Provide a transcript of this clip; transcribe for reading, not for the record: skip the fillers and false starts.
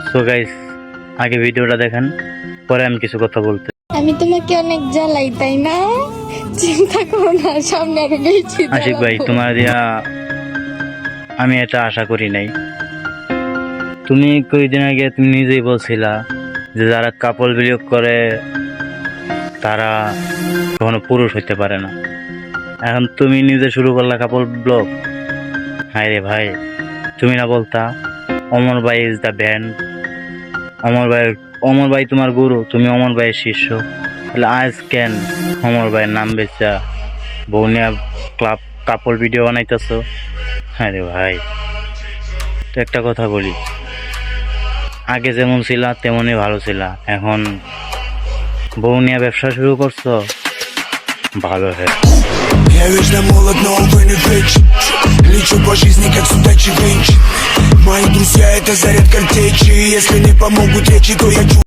So guys, আগে ভিডিওটা দেখেন, পরে আমি কিছু কথা বলতে। আমি তোমাকে অনেক জ্বালাই, তাই না? চিন্তা করো না, সামনে আরো বেশি আশিক ভাই, জ্বালাবো। তোমার দিয়া আমি এটা আশা করি নাই। তুমি কয়েকদিন আগে তুমি নিজেই বলছিলা যে যারা কাপল বিয়োগ করে তারা কখনো পুরুষ হইতে পারে না। এখন তুমি নিজে শুরু করলা কাপল ব্লগ। হায় রে ভাই, তুমি না বলতা অমর ভাই ইজ দ্য ব্যান্ড, অমর ভাই তোমার গুরু, তুমি অমর ভাইয়ের শিষ্য। তাহলে আজ কেন অমর ভাইয়ের নাম বেচা বৌনিয়া ক্লাব কাপল ভিডিও বানাইতেছো? হ্যাঁ রে ভাই, তো একটা কথা বলি, আগে যেমন ছিলা তেমনই ভালো ছিলা, এখন বৌনিয়া ব্যবসা শুরু করছো, ভালো হ্যাঁ। Я вечно молод, но увы не вечен. Лечу по жизни, как судачий венчик. Мои друзья — это заряд картечи. Если не помогут речи, то я